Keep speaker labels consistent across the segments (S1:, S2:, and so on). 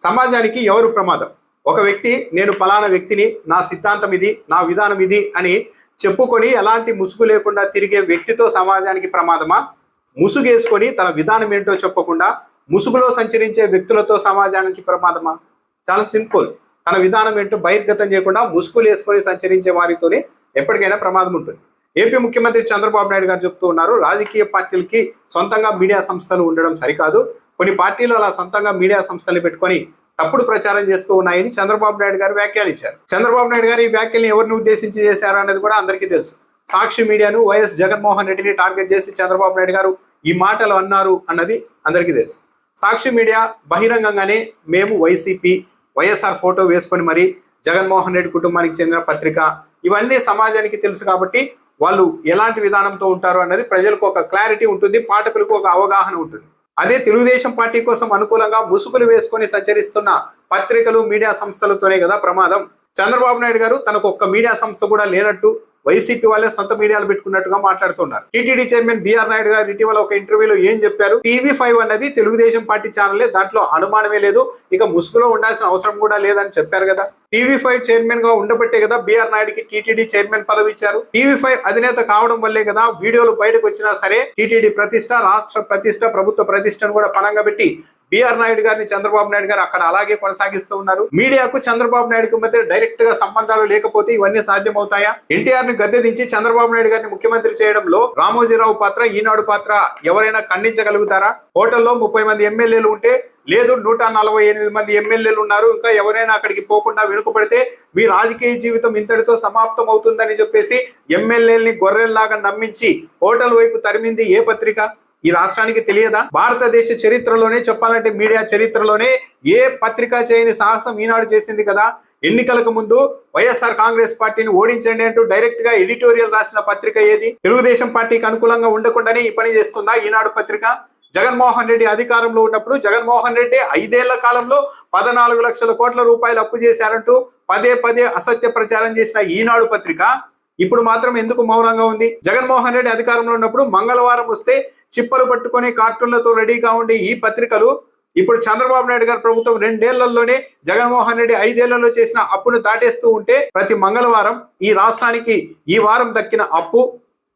S1: సమాజానికి ఎవరు ప్రమాదం? ఒక వ్యక్తి నేను ఫలానా వ్యక్తిని, నా సిద్ధాంతం ఇది, నా విధానం ఇది అని చెప్పుకొని ఎలాంటి ముసుగు లేకుండా తిరిగే వ్యక్తితో సమాజానికి ప్రమాదమా? ముసుగేసుకొని తన విధానం ఏంటో చెప్పకుండా ముసుగులో సంచరించే వ్యక్తులతో సమాజానికి ప్రమాదమా? చాలా సింపుల్. తన విధానం ఏంటో బహిర్గతం చేయకుండా ముసుగులు వేసుకొని సంచరించే వారితోనే ఎప్పటికైనా ప్రమాదం ఉంటుంది. ఏపీ ముఖ్యమంత్రి చంద్రబాబు నాయుడు గారు చెప్తూ ఉన్నారు, రాజకీయ పార్టీలకి సొంతంగా మీడియా సంస్థలు ఉండడం సరికాదు, కొన్ని పార్టీలు అలా సొంతంగా మీడియా సంస్థలు పెట్టుకొని తప్పుడు ప్రచారం చేస్తూ ఉన్నాయని చంద్రబాబు నాయుడు గారు వ్యాఖ్యానించారు. చంద్రబాబు నాయుడు గారు ఈ వ్యాఖ్యల్ని ఎవరిని ఉద్దేశించి చేశారు అనేది కూడా అందరికీ తెలుసు. సాక్షి మీడియాను వైఎస్ జగన్మోహన్ రెడ్డిని టార్గెట్ చేసి చంద్రబాబు నాయుడు గారు ఈ మాటలు అన్నారు అన్నది అందరికీ తెలుసు. సాక్షి మీడియా బహిరంగంగానే మేము వైసీపీ, వైఎస్ఆర్ ఫోటో వేసుకొని మరి జగన్మోహన్ రెడ్డి కుటుంబానికి చెందిన పత్రిక, ఇవన్నీ సమాజానికి తెలుసు కాబట్టి వాళ్ళు ఎలాంటి విధానంతో ఉంటారు అన్నది ప్రజలకు ఒక క్లారిటీ ఉంటుంది, పాఠకులకు ఒక అవగాహన ఉంటుంది. అదే తెలుగుదేశం పార్టీ కోసం అనుకూలంగా ముసుగులు వేసుకొని సంచరిస్తున్న పత్రికలు, మీడియా సంస్థలతోనే కదా ప్రమాదం. చంద్రబాబు నాయుడు గారు తనకు ఒక్క మీడియా సంస్థ కూడా లేనట్టు వైసీపీ వాళ్ళే సొంత మీడియాలు పెట్టుకున్నట్టుగా మాట్లాడుతున్నారు. టీటీడీ చైర్మన్ బిఆర్ నాయుడు గారు ఇటీవల ఒక ఇంటర్వ్యూలో ఏం చెప్పారు? టీవీ5 అన్నది తెలుగుదేశం పార్టీ ఛానలే, దాంట్లో అనుమానమే లేదు, ఇక ముసుగులో ఉండాల్సిన అవసరం కూడా లేదని చెప్పారు కదా. టీవీ5 చైర్మన్ గా ఉండబట్టే కదా బిఆర్ నాయుడుకి టీటీడీ చైర్మన్ పదవి ఇచ్చారు. టీవీ5 అధినేత కావడం వల్లే కదా వీడియోలు బయటకు వచ్చినా సరే టీటీడీ ప్రతిష్ట, రాష్ట్ర ప్రతిష్ట, ప్రభుత్వ ప్రతిష్టను కూడా పనంగా పెట్టి బిఆర్ నాయుడు గారిని చంద్రబాబు నాయుడు గారు అక్కడ అలాగే కొనసాగిస్తూ ఉన్నారు. మీడియాకు చంద్రబాబు నాయుడుకి మధ్య డైరెక్ట్ గా సంబంధాలు లేకపోతే ఇవన్నీ సాధ్యమవుతాయా? ఎన్టీఆర్ ని గద్దె దించి చంద్రబాబు నాయుడు గారిని ముఖ్యమంత్రి చేయడంలో రామోజీరావు పాత్ర, ఈనాడు పాత్ర ఎవరైనా ఖండించగలుగుతారా? హోటల్లో 30 మంది ఎమ్మెల్యేలు ఉంటే లేదు 148 మంది ఎమ్మెల్యేలు ఉన్నారు, ఇంకా ఎవరైనా అక్కడికి పోకుండా వెనుకబడితే మీ రాజకీయ జీవితం ఇంతటితో సమాప్తం అవుతుందని చెప్పేసి ఎమ్మెల్యేలని గొర్రెల్లాగా నమ్మించి హోటల్ వైపు తరిమింది ఏ పత్రిక? ఈ రాష్ట్రానికి తెలియదా? భారతదేశ చరిత్రలోనే చెప్పాలంటే మీడియా చరిత్రలోనే ఏ పత్రిక చేయని సాహసం ఈనాడు చేసింది కదా. ఎన్నికలకు ముందు వైఎస్ఆర్ కాంగ్రెస్ పార్టీని ఓడించండి అంటూ డైరెక్ట్ గా ఎడిటోరియల్ రాసిన పత్రిక ఏది? తెలుగుదేశం పార్టీకి అనుకూలంగా ఉండకుండానే ఈ పని చేస్తుందా ఈనాడు పత్రిక? జగన్మోహన్ రెడ్డి అధికారంలో ఉన్నప్పుడు జగన్మోహన్ రెడ్డి 5 ఏళ్ల కాలంలో 14 లక్షల కోట్ల రూపాయలు అప్పు చేశారంటూ పదే అసత్య ప్రచారం చేసిన ఈనాడు పత్రిక ఇప్పుడు మాత్రం ఎందుకు మౌనంగా ఉంది? జగన్మోహన్ రెడ్డి అధికారంలో ఉన్నప్పుడు మంగళవారం వస్తే చిప్పలు పట్టుకొని కార్టూన్లతో రెడీగా ఉండే ఈ పత్రికలు ఇప్పుడు చంద్రబాబు నాయుడు గారి ప్రభుత్వం 2 ఏళ్లలోనే జగన్మోహన్ రెడ్డి 5 ఏళ్లలో చేసిన అప్పును దాటేస్తూ ఉంటే ప్రతి మంగళవారం ఈ రాష్ట్రానికి ఈ వారం దక్కిన అప్పు,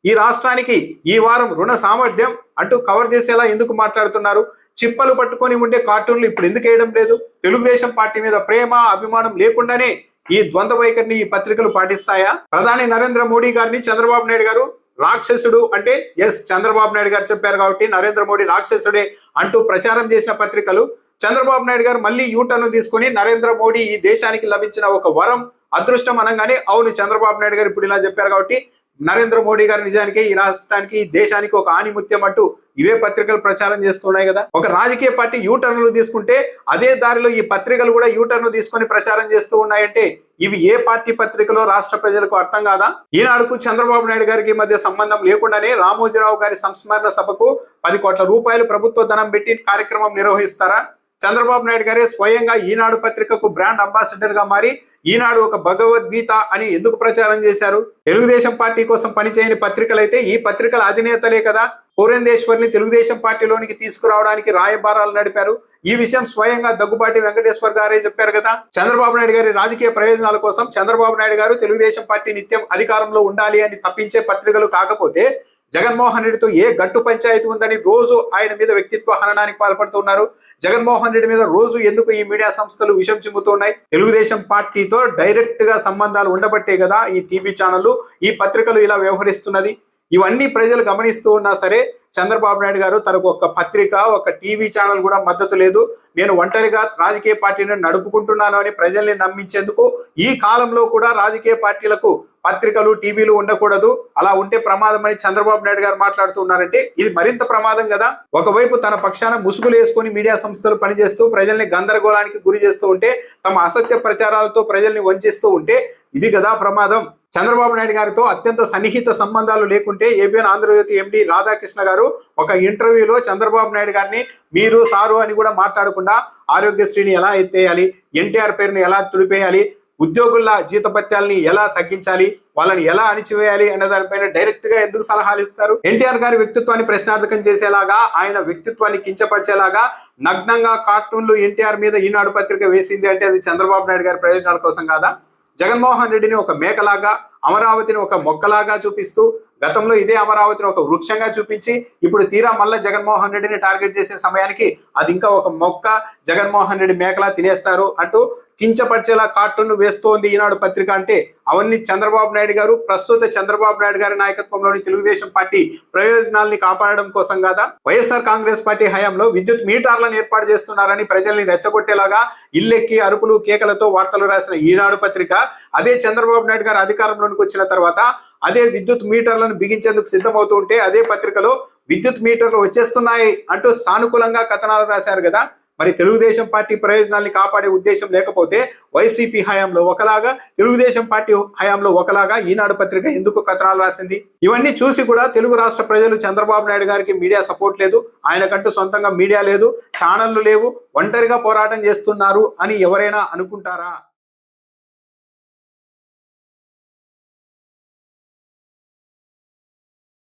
S1: ఈ రాష్ట్రానికి ఈ వారం రుణ సామర్థ్యం అంటూ కవర్ చేసేలా ఎందుకు మాట్లాడుతున్నారు? చిప్పలు పట్టుకొని ఉండే కార్టూన్లు ఇప్పుడు ఎందుకు వేయడం లేదు? తెలుగుదేశం పార్టీ మీద ప్రేమ, అభిమానం లేకుండానే ఈ ద్వంద్వ వైఖరిని ఈ పత్రికలు పాటిస్తాయా? ప్రధాని నరేంద్ర మోడీ గారిని చంద్రబాబు నాయుడు గారు రాక్షసుడు అంటే ఎస్ చంద్రబాబు నాయుడు గారు చెప్పారు కాబట్టి నరేంద్ర మోడీ రాక్షసుడే అంటూ ప్రచారం చేసిన పత్రికలు చంద్రబాబు నాయుడు గారు మళ్ళీ యూటర్న్ తీసుకుని నరేంద్ర మోడీ ఈ దేశానికి లభించిన ఒక వరం, అదృష్టం అనగానే అవును చంద్రబాబు నాయుడు గారు ఇప్పుడు ఇలా చెప్పారు కాబట్టి నరేంద్ర మోడీ గారు నిజానికి ఈ రాష్ట్రానికి, ఈ దేశానికి ఒక ఆణిముత్యం అంటూ ఇవే పత్రికలు ప్రచారం చేస్తున్నాయి కదా. ఒక రాజకీయ పార్టీ యూటర్న్లు తీసుకుంటే అదే దారిలో ఈ పత్రికలు కూడా యూటర్న్ తీసుకొని ప్రచారం చేస్తూ ఉన్నాయంటే ఇవి ఏ పార్టీ పత్రికలో రాష్ట్ర ప్రజలకు అర్థం కాదా? ఈనాడుకు చంద్రబాబు నాయుడు గారికి మధ్య సంబంధం లేకుండానే రామోజీరావు గారి సంస్మరణ సభకు 10 కోట్ల రూపాయలు ప్రభుత్వ ధనం పెట్టి కార్యక్రమం నిర్వహిస్తారా? చంద్రబాబు నాయుడు గారే స్వయంగా ఈనాడు పత్రికకు బ్రాండ్ అంబాసిడర్ గా మారి ఈనాడు ఒక భగవద్గీత అని ఎందుకు ప్రచారం చేశారు? తెలుగుదేశం పార్టీ కోసం పనిచేయని పత్రికలైతే ఈ పత్రికల అధినేతలే కదా పురంధేశ్వర్ని తెలుగుదేశం పార్టీలోనికి తీసుకురావడానికి రాయబారాలు నడిపారు. ఈ విషయం స్వయంగా దగ్గుబాటి వెంకటేశ్వర్ గారే చెప్పారు కదా. చంద్రబాబు నాయుడు గారి రాజకీయ ప్రయోజనాల కోసం చంద్రబాబు నాయుడు గారు తెలుగుదేశం పార్టీ నిత్యం అధికారంలో ఉండాలి అని తప్పించే పత్రికలు కాకపోతే జగన్మోహన్ రెడ్డితో ఏ గట్టు పంచాయతీ ఉందని రోజు ఆయన మీద వ్యక్తిత్వ హననానికి పాల్పడుతున్నారు. జగన్మోహన్ రెడ్డి మీద రోజు ఎందుకు ఈ మీడియా సంస్థలు విషం చిమ్ముతున్నాయి? తెలుగుదేశం పార్టీతో డైరెక్ట్ గా సంబంధాలు ఉండబట్టే కదా ఈ టీవీ ఛానళ్లు, ఈ పత్రికలు ఇలా వ్యవహరిస్తున్నది. ఇవన్నీ ప్రజలు గమనిస్తూ ఉన్నా సరే చంద్రబాబు నాయుడు గారు తనకు ఒక పత్రిక, ఒక టీవీ ఛానల్ కూడా మద్దతు లేదు, నేను ఒంటరిగా రాజకీయ పార్టీని నడుపుకుంటున్నాను అని ప్రజల్ని నమ్మించేందుకు ఈ కాలంలో కూడా రాజకీయ పార్టీలకు పత్రికలు, టీవీలు ఉండకూడదు, అలా ఉంటే ప్రమాదం అని చంద్రబాబు నాయుడు గారు మాట్లాడుతున్నారంటే ఇది మరింత ప్రమాదం కదా. ఒకవైపు తన పక్షాన ముసుగులు వేసుకొని మీడియా సంస్థలు పనిచేస్తూ ప్రజల్ని గందరగోళానికి గురి చేస్తూ ఉంటే, తమ అసత్య ప్రచారాలతో ప్రజల్ని వంచిస్తూ ఉంటే ఇది కదా ప్రమాదం. చంద్రబాబు నాయుడు గారితో అత్యంత సన్నిహిత సంబంధాలు లేకుంటే ఏబిఎన్ ఆంధ్రజ్యోతి ఎండి రాధాకృష్ణ గారు ఒక ఇంటర్వ్యూలో చంద్రబాబు నాయుడు గారిని మీరు సారు అని కూడా మాట్లాడకుండా ఆరోగ్యశ్రీని ఎలా ఎత్తేయాలి, ఎన్టీఆర్ పేరుని ఎలా తుడిపేయాలి, ఉద్యోగుల జీతభత్యాల్ని ఎలా తగ్గించాలి, వాళ్ళని ఎలా అణిచివేయాలి అనే దానిపైన డైరెక్ట్ గా ఎందుకు సలహాలు ఇస్తారు? ఎన్టీఆర్ గారి వ్యక్తిత్వాన్ని ప్రశ్నార్థకం చేసేలాగా, ఆయన వ్యక్తిత్వాన్ని కించపరిచేలాగా నగ్నంగా కార్టూన్లు ఎన్టీఆర్ మీద ఈనాడు పత్రిక వేసింది అంటే అది చంద్రబాబు నాయుడు గారి ప్రయోజనాల కోసం కాదా? జగన్మోహన్ రెడ్డిని ఒక మేకలాగా, అమరావతిని ఒక మొక్కలాగా చూపిస్తూ, గతంలో ఇదే అమరావతిని ఒక వృక్షంగా చూపించి, ఇప్పుడు తీరా మళ్ళా జగన్మోహన్ రెడ్డిని టార్గెట్ చేసే సమయానికి అది ఇంకా ఒక మొక్క, జగన్మోహన్ రెడ్డి మేకలా తినేస్తారు అంటూ కించపరిచేలా కార్టూన్లు వేస్తోంది ఈనాడు పత్రిక అంటే అవన్నీ చంద్రబాబు నాయుడు గారు, ప్రస్తుత చంద్రబాబు నాయుడు గారి నాయకత్వంలోని తెలుగుదేశం పార్టీ ప్రయోజనాల్ని కాపాడడం కోసం కాదా? వైఎస్ఆర్ కాంగ్రెస్ పార్టీ హయాంలో విద్యుత్ మీటర్లను ఏర్పాటు చేస్తున్నారని ప్రజల్ని రెచ్చగొట్టేలాగా ఇల్లెక్కి అరుపులు కేకలతో వార్తలు రాసిన ఈనాడు పత్రిక అదే చంద్రబాబు నాయుడు గారు అధికారంలోకి వచ్చిన తర్వాత అదే విద్యుత్ మీటర్లను బిగించేందుకు సిద్ధమవుతూ ఉంటే అదే పత్రికలో విద్యుత్ మీటర్లు వచ్చేస్తున్నాయి అంటూ సానుకూలంగా కథనాలు రాశారు కదా. మరి తెలుగుదేశం పార్టీ ప్రయోజనాల్ని కాపాడే ఉద్దేశం లేకపోతే వైసీపీ హయాంలో ఒకలాగా, తెలుగుదేశం పార్టీ హయాంలో ఒకలాగా ఈనాడు పత్రిక ఎందుకు కథనాలు రాసింది? ఇవన్నీ చూసి కూడా తెలుగు రాష్ట్ర ప్రజలు చంద్రబాబు నాయుడు గారికి మీడియా సపోర్ట్ లేదు, ఆయనకంటూ సొంతంగా మీడియా లేదు, ఛానళ్లు లేవు, ఒంటరిగా పోరాటం చేస్తున్నారు అని ఎవరైనా అనుకుంటారా?